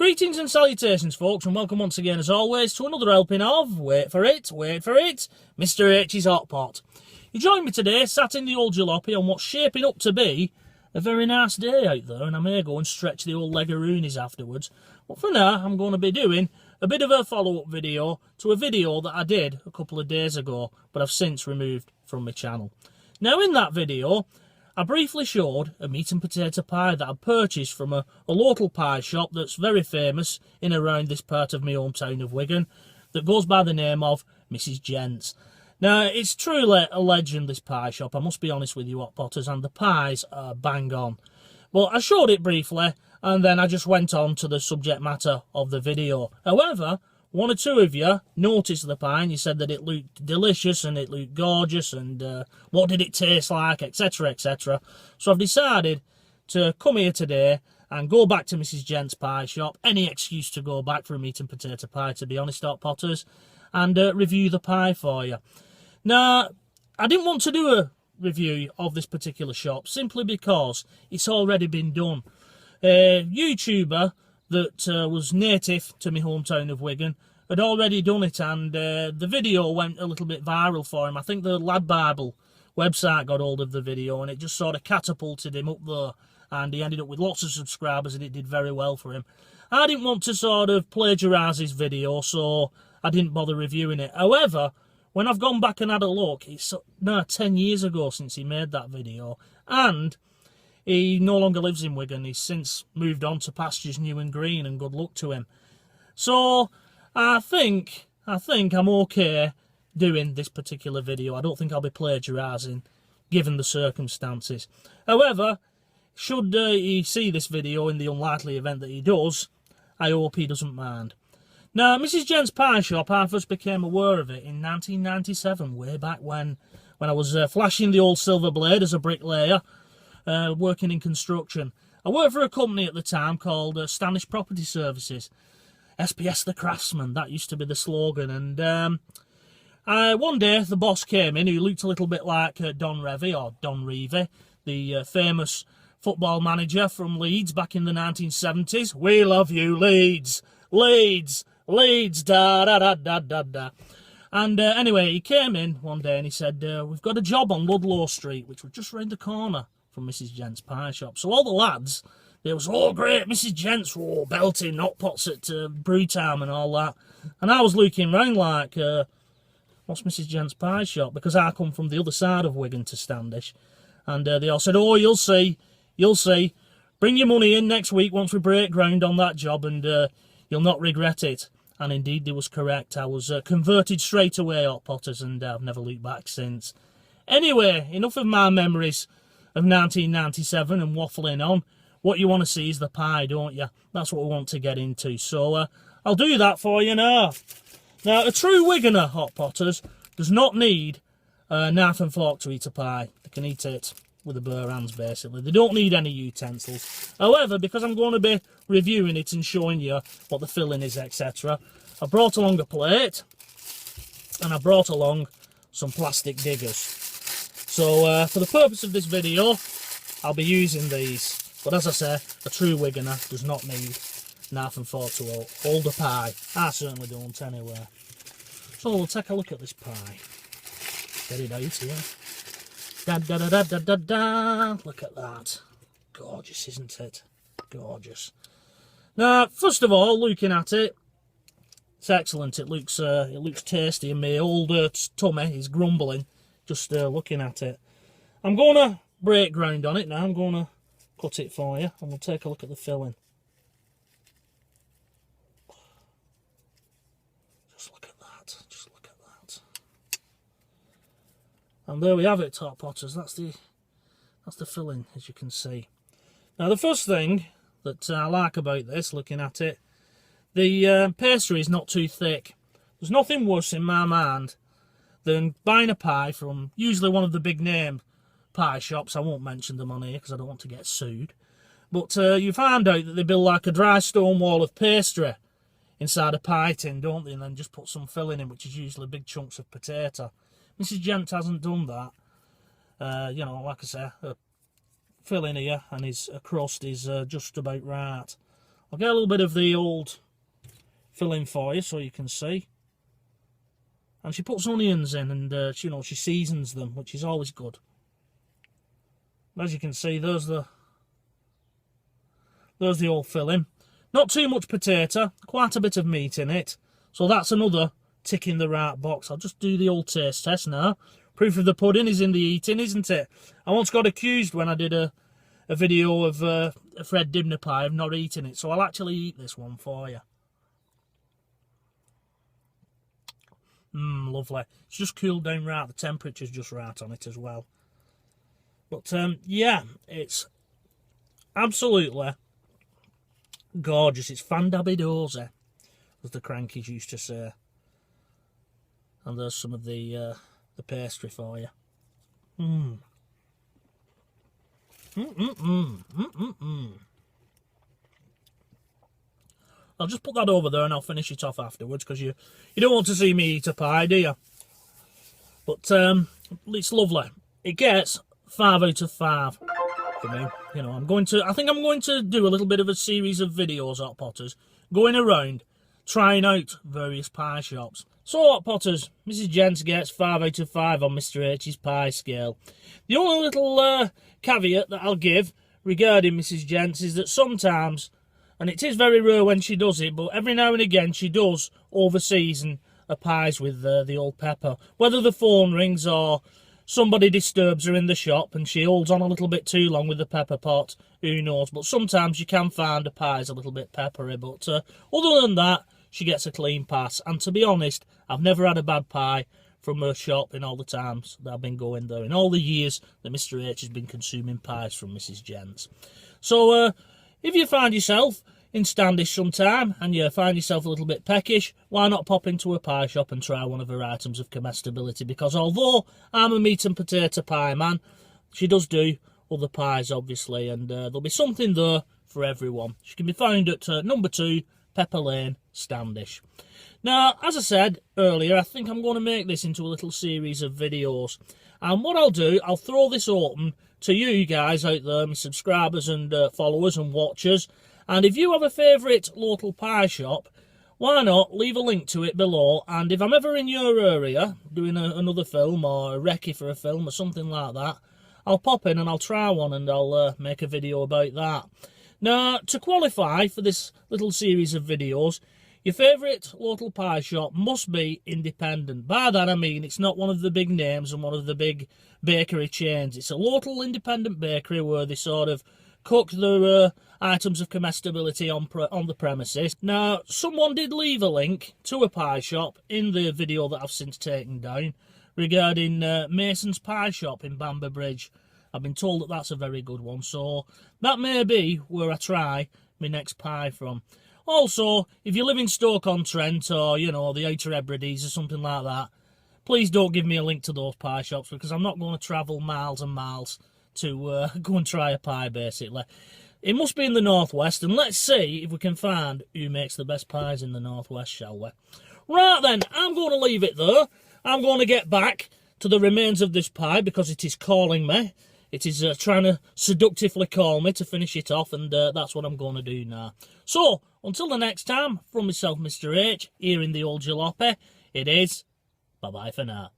Greetings and salutations, folks, and welcome once again, as always, to another helping of, wait for it, Mr H's Hot Pot. You join me today, sat in the old jalopy on what's shaping up to be a very nice day out there, and I may go and stretch the old legaroonies afterwards. But for now, I'm going to be doing a bit of a follow-up video to a video that I did a couple of days ago, but I've since removed from my channel. Now, in that video, I briefly showed a meat and potato pie that I purchased from a local pie shop that's very famous in around this part of my hometown of Wigan, that goes by the name of Mrs Gents. Now, it's truly a legend, this pie shop, I must be honest with you, hot potters, and the pies are bang on. Well, I showed it briefly, and then I just went on to the subject matter of the video. However, one or two of you noticed the pie and you said that it looked delicious and it looked gorgeous and what did it taste like, etc, etc. So I've decided to come here today and go back to Mrs Gents Pie Shop, any excuse to go back for a meat and potato pie, to be honest, hot potters, and review the pie for you. Now, I didn't want to do a review of this particular shop simply because it's already been done. A YouTuber that was native to my hometown of Wigan had already done it, and the video went a little bit viral for him. I think the Lad Bible website got hold of the video and it just sort of catapulted him up there, and he ended up with lots of subscribers and it did very well for him. I didn't want to sort of plagiarise his video, so I didn't bother reviewing it. However, when I've gone back and had a look, it's now 10 years ago since he made that video, and he no longer lives in Wigan. He's since moved on to pastures new and green, and good luck to him. So I think I'm okay doing this particular video. I don't think I'll be plagiarising, given the circumstances. However, should he see this video in the unlikely event that he does, I hope he doesn't mind. Now, Mrs Gents Pie Shop, I first became aware of it in 1997, way back when I was flashing the old silver blade as a bricklayer, working in construction. I worked for a company at the time called Standish Property Services. SPS the Craftsman, that used to be the slogan. And one day the boss came in, who looked a little bit like Don Revie, or Don Revie, the famous football manager from Leeds back in the 1970s. We love you, Leeds! Leeds! Leeds! Da da da da da da. And anyway, he came in one day and he said, we've got a job on Ludlow Street, which was just round the corner from Mrs Gents Pie Shop. So all the lads, they was, oh great, Mrs Gents, oh, belting hot pots at brew time and all that. And I was looking round like, what's Mrs Gents Pie Shop? Because I come from the other side of Wigan to Standish. And they all said, oh, you'll see. Bring your money in next week once we break ground on that job, and you'll not regret it. And indeed, they was correct. I was converted straight away, hot potters, and I've never looked back since. Anyway, enough of my memories of 1997 and waffling on. What you want to see is the pie, don't you? That's what we want to get into. So I'll do that for you now. Now, a true Wiganer, hot potters, does not need a knife and fork to eat a pie. They can eat it with the bare hands, basically. They don't need any utensils. However, because I'm going to be reviewing it and showing you what the filling is, etc., I brought along a plate, and I brought along some plastic diggers. So, for the purpose of this video, I'll be using these. But as I say, a true Wiganer does not need knife and fork to hold a pie. I certainly don't, anyway. So, we'll take a look at this pie. Get it out here. Da da da da da da da. Look at that. Gorgeous, isn't it? Gorgeous. Now, first of all, looking at it, it's excellent. It looks tasty, and my old tummy is grumbling just looking at it. I'm going to break ground on it now. I'm going to cut it for you, and we'll take a look at the filling. Just look at that. Just look at that. And there we have it, hot potters. That's the filling, as you can see. Now, the first thing that I like about this, looking at it, the pastry is not too thick. There's nothing worse in my mind than buying a pie from usually one of the big name pie shops. I won't mention them on here because I don't want to get sued. But you find out that they build like a dry stone wall of pastry inside a pie tin, don't they? And then just put some filling in, which is usually big chunks of potato. Mrs Gents hasn't done that. You know, like I say, a filling here and his crust is just about right. I'll get a little bit of the old filling for you so you can see. And she puts onions in, and you know, she seasons them, which is always good. As you can see, there's the old filling. Not too much potato, quite a bit of meat in it. So that's another tick in the right box. I'll just do the old taste test now. Proof of the pudding is in the eating, isn't it? I once got accused when I did a video of a Fred Dibner pie of not eating it. So I'll actually eat this one for you. Lovely. It's just cooled down right. The temperature's just right on it as well. But yeah, it's absolutely gorgeous. It's fandabidosi, as the crankies used to say. And there's some of the pastry for you. I'll just put that over there and I'll finish it off afterwards, because you don't want to see me eat a pie, do you? But it's lovely. It gets 5 out of 5 for me. You know, I think I'm going to do a little bit of a series of videos, Hot Potters, going around trying out various pie shops. So, Hot Potters, Mrs Gents gets 5 out of 5 on Mr H's pie scale. The only little caveat that I'll give regarding Mrs Gents is that sometimes, and it is very rare when she does it, but every now and again she does over-season her pies with the old pepper. Whether the phone rings or somebody disturbs her in the shop and she holds on a little bit too long with the pepper pot, who knows. But sometimes you can find a pie's a little bit peppery. But other than that, she gets a clean pass. And to be honest, I've never had a bad pie from her shop in all the times that I've been going there, in all the years that Mr H has been consuming pies from Mrs Gents. So if you find yourself in Standish sometime and you find yourself a little bit peckish, why not pop into a pie shop and try one of her items of comestibility? Because although I'm a meat and potato pie man, she does do other pies, obviously, and there'll be something there for everyone. She can be found at number 2 Pepper Lane, Standish. Now, as I said earlier, I think I'm going to make this into a little series of videos. And what I'll do, I'll throw this open to you guys out there, my subscribers and followers and watchers. And if you have a favourite local pie shop, why not leave a link to it below? And if I'm ever in your area doing another film or a recce for a film or something like that, I'll pop in and I'll try one and I'll make a video about that. Now, to qualify for this little series of videos, your favourite local pie shop must be independent. By that I mean it's not one of the big names and one of the big bakery chains. It's a local independent bakery where they sort of cook their items of comestibility on the premises. Now, someone did leave a link to a pie shop in the video that I've since taken down regarding Mason's Pie Shop in Bamber Bridge. I've been told that that's a very good one, so that may be where I try my next pie from. Also, if you live in Stoke-on-Trent or, you know, the Outer Hebrides or something like that, please don't give me a link to those pie shops, because I'm not going to travel miles and miles to go and try a pie, basically. It must be in the northwest, and let's see if we can find who makes the best pies in the northwest, shall we? Right then, I'm going to leave it there. I'm going to get back to the remains of this pie, because it is calling me. It is trying to seductively call me to finish it off, and that's what I'm going to do now. So, until the next time, from myself, Mr H, here in the old jalopy, it is bye-bye for now.